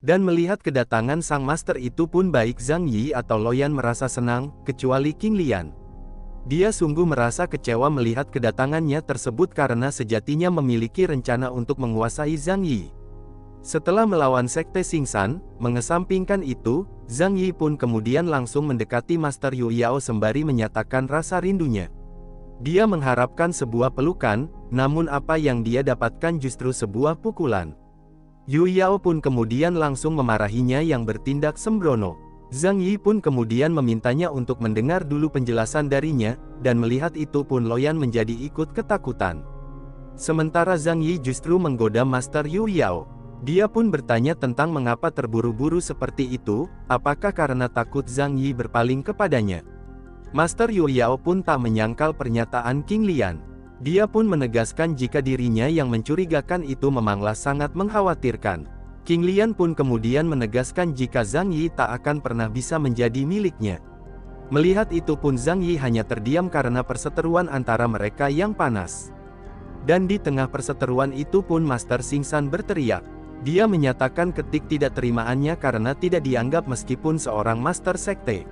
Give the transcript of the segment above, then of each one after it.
Dan melihat kedatangan sang master itu pun baik Zhang Yi atau Luoyan merasa senang, kecuali King Lian. Dia sungguh merasa kecewa melihat kedatangannya tersebut karena sejatinya memiliki rencana untuk menguasai Zhang Yi. Setelah melawan Sekte Xingsan, mengesampingkan itu, Zhang Yi pun kemudian langsung mendekati Master Yu Yao sembari menyatakan rasa rindunya. Dia mengharapkan sebuah pelukan, namun apa yang dia dapatkan justru sebuah pukulan. Yu Yao pun kemudian langsung memarahinya yang bertindak sembrono. Zhang Yi pun kemudian memintanya untuk mendengar dulu penjelasan darinya, dan melihat itu pun Luoyan menjadi ikut ketakutan. Sementara Zhang Yi justru menggoda Master Yu Yao. Dia pun bertanya tentang mengapa terburu-buru seperti itu, apakah karena takut Zhang Yi berpaling kepadanya. Master Yu Yao pun tak menyangkal pernyataan King Lian. Dia pun menegaskan jika dirinya yang mencurigakan itu memanglah sangat mengkhawatirkan. King Lian pun kemudian menegaskan jika Zhang Yi tak akan pernah bisa menjadi miliknya. Melihat itu pun Zhang Yi hanya terdiam karena perseteruan antara mereka yang panas. Dan di tengah perseteruan itu pun Master Xingsan berteriak. Dia menyatakan ketik tidak terimaannya karena tidak dianggap meskipun seorang Master Sekte.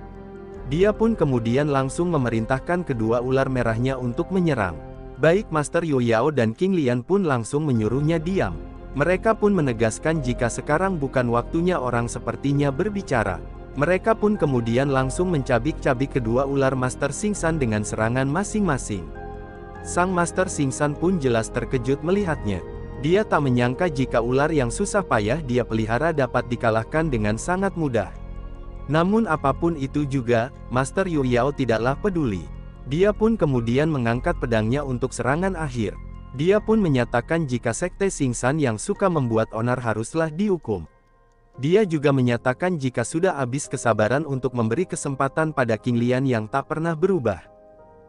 Dia pun kemudian langsung memerintahkan kedua ular merahnya untuk menyerang. Baik Master Yu Yao dan King Lian pun langsung menyuruhnya diam. Mereka pun menegaskan jika sekarang bukan waktunya orang sepertinya berbicara. Mereka pun kemudian langsung mencabik-cabik kedua ular Master Xingsan dengan serangan masing-masing. Sang Master Xingsan pun jelas terkejut melihatnya. Dia tak menyangka jika ular yang susah payah dia pelihara dapat dikalahkan dengan sangat mudah. Namun apapun itu juga, Master Yu Yao tidaklah peduli. Dia pun kemudian mengangkat pedangnya untuk serangan akhir. Dia pun menyatakan jika Sekte Xingsan yang suka membuat onar haruslah dihukum. Dia juga menyatakan jika sudah habis kesabaran untuk memberi kesempatan pada King Lian yang tak pernah berubah.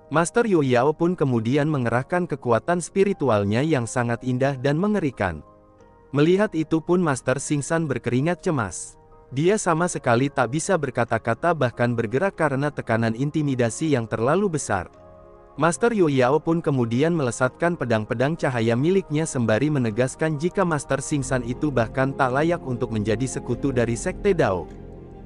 Master Yu Yao pun kemudian mengerahkan kekuatan spiritualnya yang sangat indah dan mengerikan. Melihat itu pun Master Xingsan berkeringat cemas. Dia sama sekali tak bisa berkata-kata bahkan bergerak karena tekanan intimidasi yang terlalu besar. Master Yu Yao pun kemudian melesatkan pedang-pedang cahaya miliknya sembari menegaskan jika Master Xingsan itu bahkan tak layak untuk menjadi sekutu dari Sekte Dao.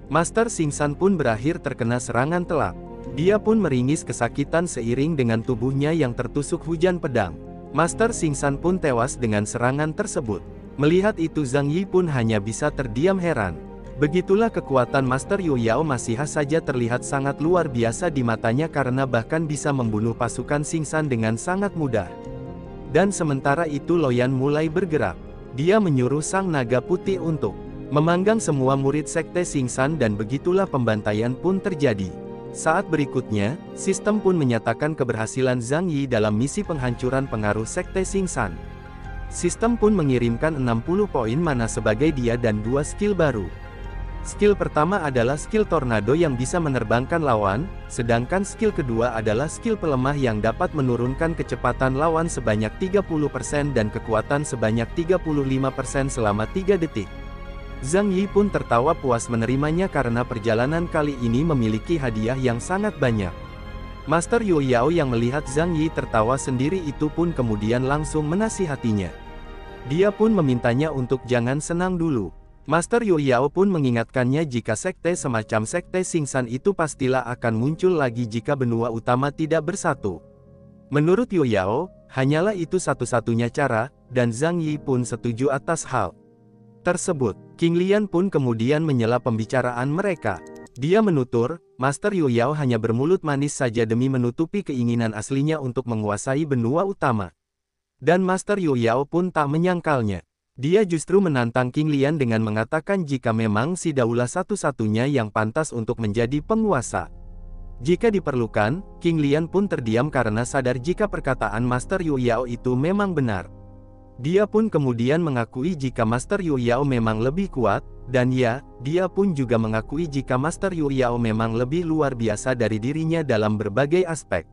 Master Xingsan pun berakhir terkena serangan telak. Dia pun meringis kesakitan seiring dengan tubuhnya yang tertusuk hujan pedang. Master Xingsan pun tewas dengan serangan tersebut. Melihat itu Zhang Yi pun hanya bisa terdiam heran. Begitulah kekuatan Master Yu Yao masih saja terlihat sangat luar biasa di matanya karena bahkan bisa membunuh pasukan Xingsan dengan sangat mudah. Dan sementara itu Luoyan mulai bergerak. Dia menyuruh sang naga putih untuk memanggang semua murid Sekte Xingsan dan begitulah pembantaian pun terjadi. Saat berikutnya, sistem pun menyatakan keberhasilan Zhang Yi dalam misi penghancuran pengaruh Sekte Xingsan. Sistem pun mengirimkan 60 poin mana sebagai dia dan 2 skill baru. Skill pertama adalah skill tornado yang bisa menerbangkan lawan, sedangkan skill kedua adalah skill pelemah yang dapat menurunkan kecepatan lawan sebanyak 30% dan kekuatan sebanyak 35% selama 3 detik. Zhang Yi pun tertawa puas menerimanya karena perjalanan kali ini memiliki hadiah yang sangat banyak. Master Yu Yao yang melihat Zhang Yi tertawa sendiri itu pun kemudian langsung menasihatinya. Dia pun memintanya untuk jangan senang dulu. Master Yu Yao pun mengingatkannya jika sekte semacam Sekte Xingsan itu pastilah akan muncul lagi jika benua utama tidak bersatu. Menurut Yu Yao, hanyalah itu satu-satunya cara, dan Zhang Yi pun setuju atas hal tersebut. King Lian pun kemudian menyela pembicaraan mereka. Dia menutur, Master Yu Yao hanya bermulut manis saja demi menutupi keinginan aslinya untuk menguasai benua utama. Dan Master Yu Yao pun tak menyangkalnya. Dia justru menantang King Lian dengan mengatakan jika memang si Daulah satu-satunya yang pantas untuk menjadi penguasa. Jika diperlukan, King Lian pun terdiam karena sadar jika perkataan Master Yu Yao itu memang benar. Dia pun kemudian mengakui jika Master Yu Yao memang lebih kuat, dan ya, dia pun juga mengakui jika Master Yu Yao memang lebih luar biasa dari dirinya dalam berbagai aspek.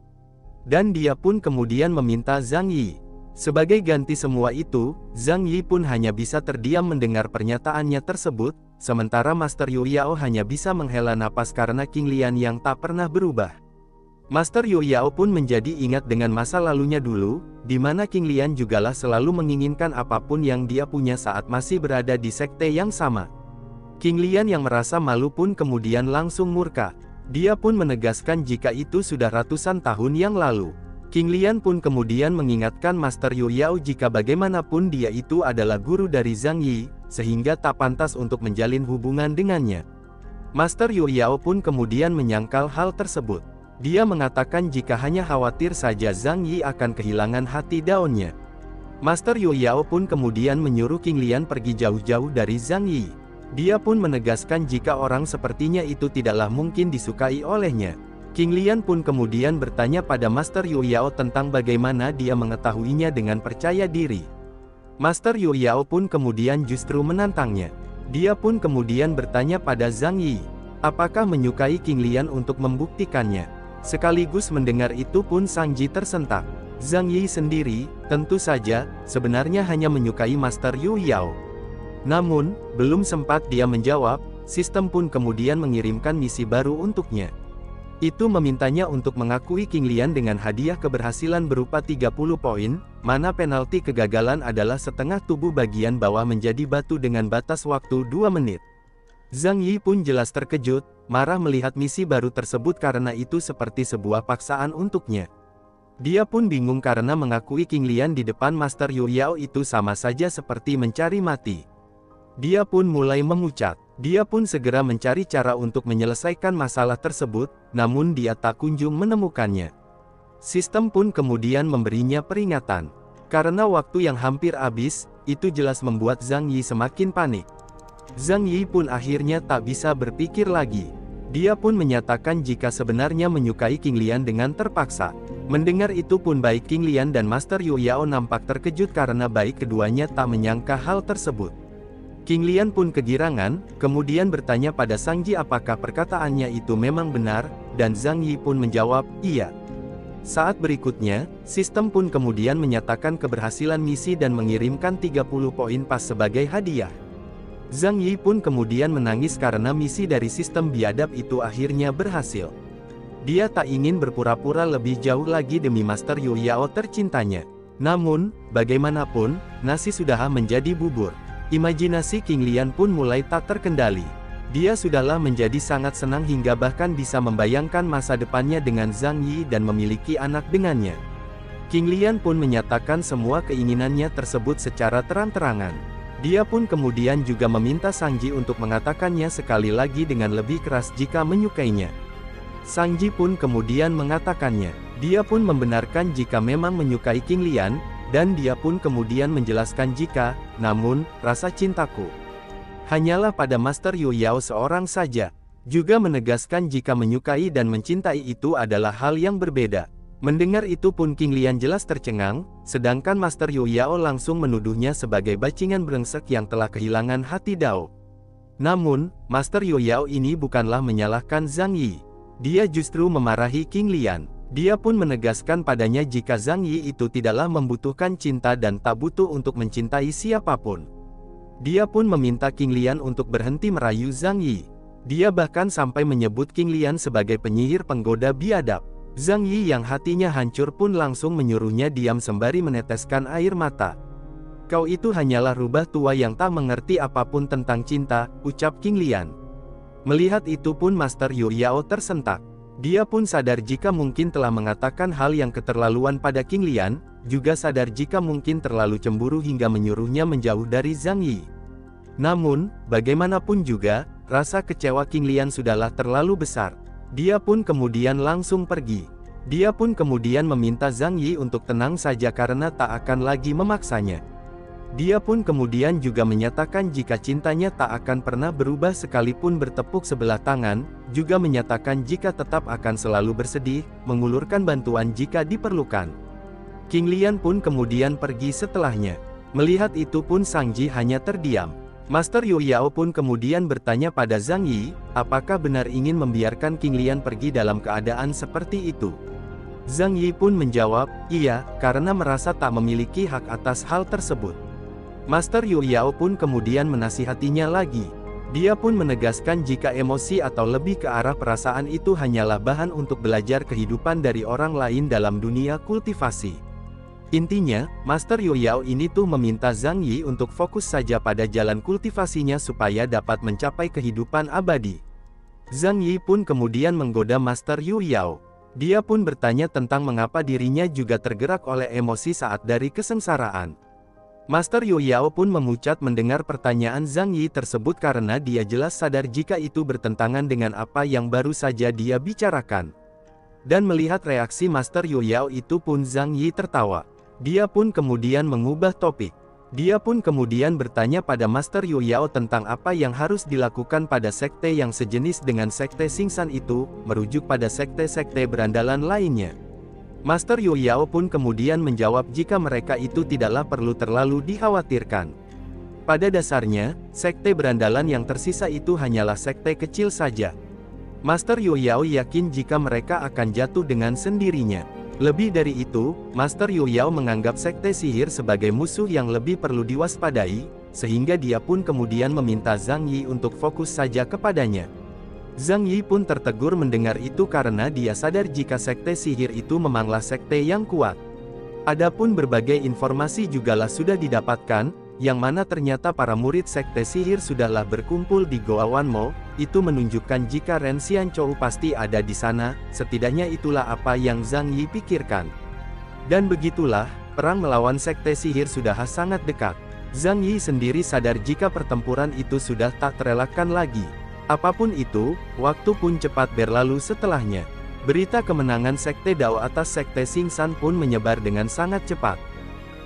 Dan dia pun kemudian meminta Zhang Yi. Sebagai ganti semua itu, Zhang Yi pun hanya bisa terdiam mendengar pernyataannya tersebut, sementara Master Yu Yao hanya bisa menghela napas karena King Lian yang tak pernah berubah. Master Yu Yao pun menjadi ingat dengan masa lalunya dulu, di mana King Lian jugalah selalu menginginkan apapun yang dia punya saat masih berada di sekte yang sama. King Lian yang merasa malu pun kemudian langsung murka. Dia pun menegaskan jika itu sudah ratusan tahun yang lalu. King Lian pun kemudian mengingatkan Master Yu Yao jika bagaimanapun dia itu adalah guru dari Zhang Yi, sehingga tak pantas untuk menjalin hubungan dengannya. Master Yu Yao pun kemudian menyangkal hal tersebut. Dia mengatakan jika hanya khawatir saja Zhang Yi akan kehilangan hati daunnya. Master Yu Yao pun kemudian menyuruh King Lian pergi jauh-jauh dari Zhang Yi. Dia pun menegaskan jika orang sepertinya itu tidaklah mungkin disukai olehnya. King Lian pun kemudian bertanya pada Master Yu Yao tentang bagaimana dia mengetahuinya dengan percaya diri. Master Yu Yao pun kemudian justru menantangnya. Dia pun kemudian bertanya pada Zhang Yi, apakah menyukai King Lian untuk membuktikannya. Sekaligus mendengar itu pun Sang Ji tersentak. Zhang Yi sendiri, tentu saja, sebenarnya hanya menyukai Master Yu Yao. Namun, belum sempat dia menjawab, sistem pun kemudian mengirimkan misi baru untuknya. Itu memintanya untuk mengakui King Lian dengan hadiah keberhasilan berupa 30 poin, mana penalti kegagalan adalah setengah tubuh bagian bawah menjadi batu dengan batas waktu 2 menit. Zhang Yi pun jelas terkejut, marah melihat misi baru tersebut karena itu seperti sebuah paksaan untuknya. Dia pun bingung karena mengakui King Lian di depan Master Yu Yao itu sama saja seperti mencari mati. Dia pun mulai memucat. Dia pun segera mencari cara untuk menyelesaikan masalah tersebut, namun dia tak kunjung menemukannya. Sistem pun kemudian memberinya peringatan. Karena waktu yang hampir habis, itu jelas membuat Zhang Yi semakin panik. Zhang Yi pun akhirnya tak bisa berpikir lagi. Dia pun menyatakan jika sebenarnya menyukai King Lian dengan terpaksa. Mendengar itu pun baik King Lian dan Master Yu Yao nampak terkejut karena baik keduanya tak menyangka hal tersebut. King Lian pun kegirangan, kemudian bertanya pada Sang Ji apakah perkataannya itu memang benar, dan Zhang Yi pun menjawab, iya. Saat berikutnya, sistem pun kemudian menyatakan keberhasilan misi dan mengirimkan 30 poin pas sebagai hadiah. Zhang Yi pun kemudian menangis karena misi dari sistem biadab itu akhirnya berhasil. Dia tak ingin berpura-pura lebih jauh lagi demi Master Yu Yao tercintanya. Namun, bagaimanapun, nasi sudah menjadi bubur. Imajinasi King Lian pun mulai tak terkendali. Dia sudahlah menjadi sangat senang hingga bahkan bisa membayangkan masa depannya dengan Zhang Yi dan memiliki anak dengannya. King Lian pun menyatakan semua keinginannya tersebut secara terang-terangan. Dia pun kemudian juga meminta Sang Ji untuk mengatakannya sekali lagi dengan lebih keras jika menyukainya. Sang Ji pun kemudian mengatakannya. Dia pun membenarkan jika memang menyukai King Lian, dan dia pun kemudian menjelaskan jika, namun, rasa cintaku hanyalah pada Master Yu Yao seorang saja. Juga menegaskan jika menyukai dan mencintai itu adalah hal yang berbeda. Mendengar itu pun King Lian jelas tercengang, sedangkan Master Yu Yao langsung menuduhnya sebagai bajingan brengsek yang telah kehilangan hati Dao. Namun, Master Yu Yao ini bukanlah menyalahkan Zhang Yi. Dia justru memarahi King Lian. Dia pun menegaskan padanya jika Zhang Yi itu tidaklah membutuhkan cinta dan tak butuh untuk mencintai siapapun. Dia pun meminta King Lian untuk berhenti merayu Zhang Yi. Dia bahkan sampai menyebut King Lian sebagai penyihir penggoda biadab. Zhang Yi yang hatinya hancur pun langsung menyuruhnya diam sembari meneteskan air mata. Kau itu hanyalah rubah tua yang tak mengerti apapun tentang cinta, ucap King Lian. Melihat itu pun Master Yu Yao tersentak. Dia pun sadar jika mungkin telah mengatakan hal yang keterlaluan pada King Lian, juga sadar jika mungkin terlalu cemburu hingga menyuruhnya menjauh dari Zhang Yi. Namun, bagaimanapun juga, rasa kecewa King Lian sudahlah terlalu besar. Dia pun kemudian langsung pergi. Dia pun kemudian meminta Zhang Yi untuk tenang saja karena tak akan lagi memaksanya. Dia pun kemudian juga menyatakan jika cintanya tak akan pernah berubah sekalipun bertepuk sebelah tangan, juga menyatakan jika tetap akan selalu bersedih, mengulurkan bantuan jika diperlukan. King Lian pun kemudian pergi setelahnya. Melihat itu pun Sang Ji hanya terdiam. Master Yu Yao pun kemudian bertanya pada Zhang Yi, apakah benar ingin membiarkan King Lian pergi dalam keadaan seperti itu. Zhang Yi pun menjawab, iya, karena merasa tak memiliki hak atas hal tersebut. Master Yu Yao pun kemudian menasihatinya lagi. Dia pun menegaskan jika emosi atau lebih ke arah perasaan itu hanyalah bahan untuk belajar kehidupan dari orang lain dalam dunia kultivasi. Intinya, Master Yu Yao ini tuh meminta Zhang Yi untuk fokus saja pada jalan kultivasinya supaya dapat mencapai kehidupan abadi. Zhang Yi pun kemudian menggoda Master Yu Yao. Dia pun bertanya tentang mengapa dirinya juga tergerak oleh emosi saat dari kesengsaraan. Master Yu Yao pun memucat mendengar pertanyaan Zhang Yi tersebut karena dia jelas sadar jika itu bertentangan dengan apa yang baru saja dia bicarakan. Dan melihat reaksi Master Yu Yao itu pun Zhang Yi tertawa. Dia pun kemudian mengubah topik. Dia pun kemudian bertanya pada Master Yu Yao tentang apa yang harus dilakukan pada sekte yang sejenis dengan sekte Xingsan itu, merujuk pada sekte-sekte berandalan lainnya. Master Yu Yao pun kemudian menjawab jika mereka itu tidaklah perlu terlalu dikhawatirkan. Pada dasarnya, sekte berandalan yang tersisa itu hanyalah sekte kecil saja. Master Yu Yao yakin jika mereka akan jatuh dengan sendirinya. Lebih dari itu, Master Yu Yao menganggap sekte sihir sebagai musuh yang lebih perlu diwaspadai, sehingga dia pun kemudian meminta Zhang Yi untuk fokus saja kepadanya. Zhang Yi pun tertegur mendengar itu karena dia sadar jika sekte sihir itu memanglah sekte yang kuat. Adapun berbagai informasi jugalah sudah didapatkan, yang mana ternyata para murid sekte sihir sudahlah berkumpul di Goa Wanmo. Itu menunjukkan jika Ren Xianchou pasti ada di sana, setidaknya itulah apa yang Zhang Yi pikirkan. Dan begitulah, perang melawan sekte sihir sudah sangat dekat. Zhang Yi sendiri sadar jika pertempuran itu sudah tak terelakkan lagi. Apapun itu, waktu pun cepat berlalu setelahnya. Berita kemenangan sekte Dao atas sekte Xingsan pun menyebar dengan sangat cepat.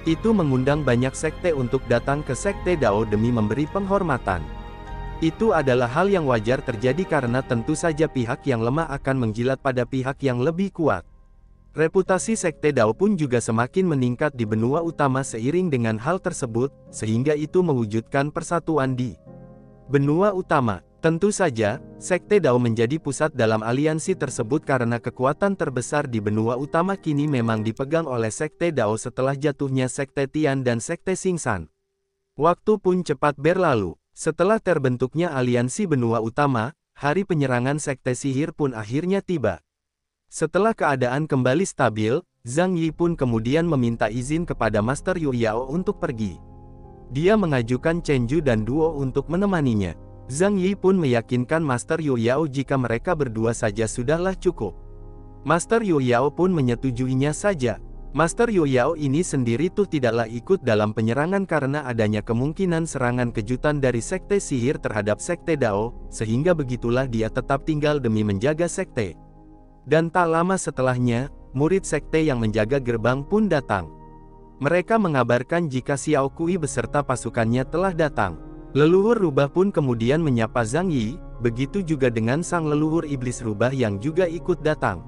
Itu mengundang banyak sekte untuk datang ke sekte Dao demi memberi penghormatan. Itu adalah hal yang wajar terjadi karena tentu saja pihak yang lemah akan menjilat pada pihak yang lebih kuat. Reputasi sekte Dao pun juga semakin meningkat di benua utama seiring dengan hal tersebut, sehingga itu mewujudkan persatuan di benua utama. Tentu saja, sekte Dao menjadi pusat dalam aliansi tersebut karena kekuatan terbesar di benua utama kini memang dipegang oleh sekte Dao setelah jatuhnya sekte Tian dan sekte Xingsan. Waktu pun cepat berlalu. Setelah terbentuknya aliansi benua utama, hari penyerangan sekte sihir pun akhirnya tiba. Setelah keadaan kembali stabil, Zhang Yi pun kemudian meminta izin kepada Master Yu Yao untuk pergi. Dia mengajukan Chen Ju dan Duo untuk menemaninya. Zhang Yi pun meyakinkan Master Yu Yao jika mereka berdua saja sudahlah cukup. Master Yu Yao pun menyetujuinya saja. Master Yu Yao ini sendiri tuh tidaklah ikut dalam penyerangan karena adanya kemungkinan serangan kejutan dari sekte sihir terhadap sekte Dao, sehingga begitulah dia tetap tinggal demi menjaga sekte. Dan tak lama setelahnya, murid sekte yang menjaga gerbang pun datang. Mereka mengabarkan jika Xiao Kui beserta pasukannya telah datang. Leluhur rubah pun kemudian menyapa Zhang Yi, begitu juga dengan sang leluhur iblis rubah yang juga ikut datang.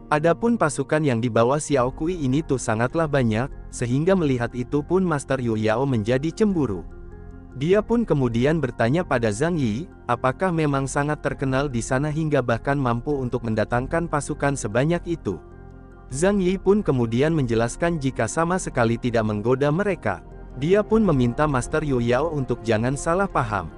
Adapun pasukan yang dibawa Xiao Kui ini tuh sangatlah banyak, sehingga melihat itu pun Master Yu Yao menjadi cemburu. Dia pun kemudian bertanya pada Zhang Yi, apakah memang sangat terkenal di sana hingga bahkan mampu untuk mendatangkan pasukan sebanyak itu. Zhang Yi pun kemudian menjelaskan jika sama sekali tidak menggoda mereka. Dia pun meminta Master Yu Yao untuk jangan salah paham.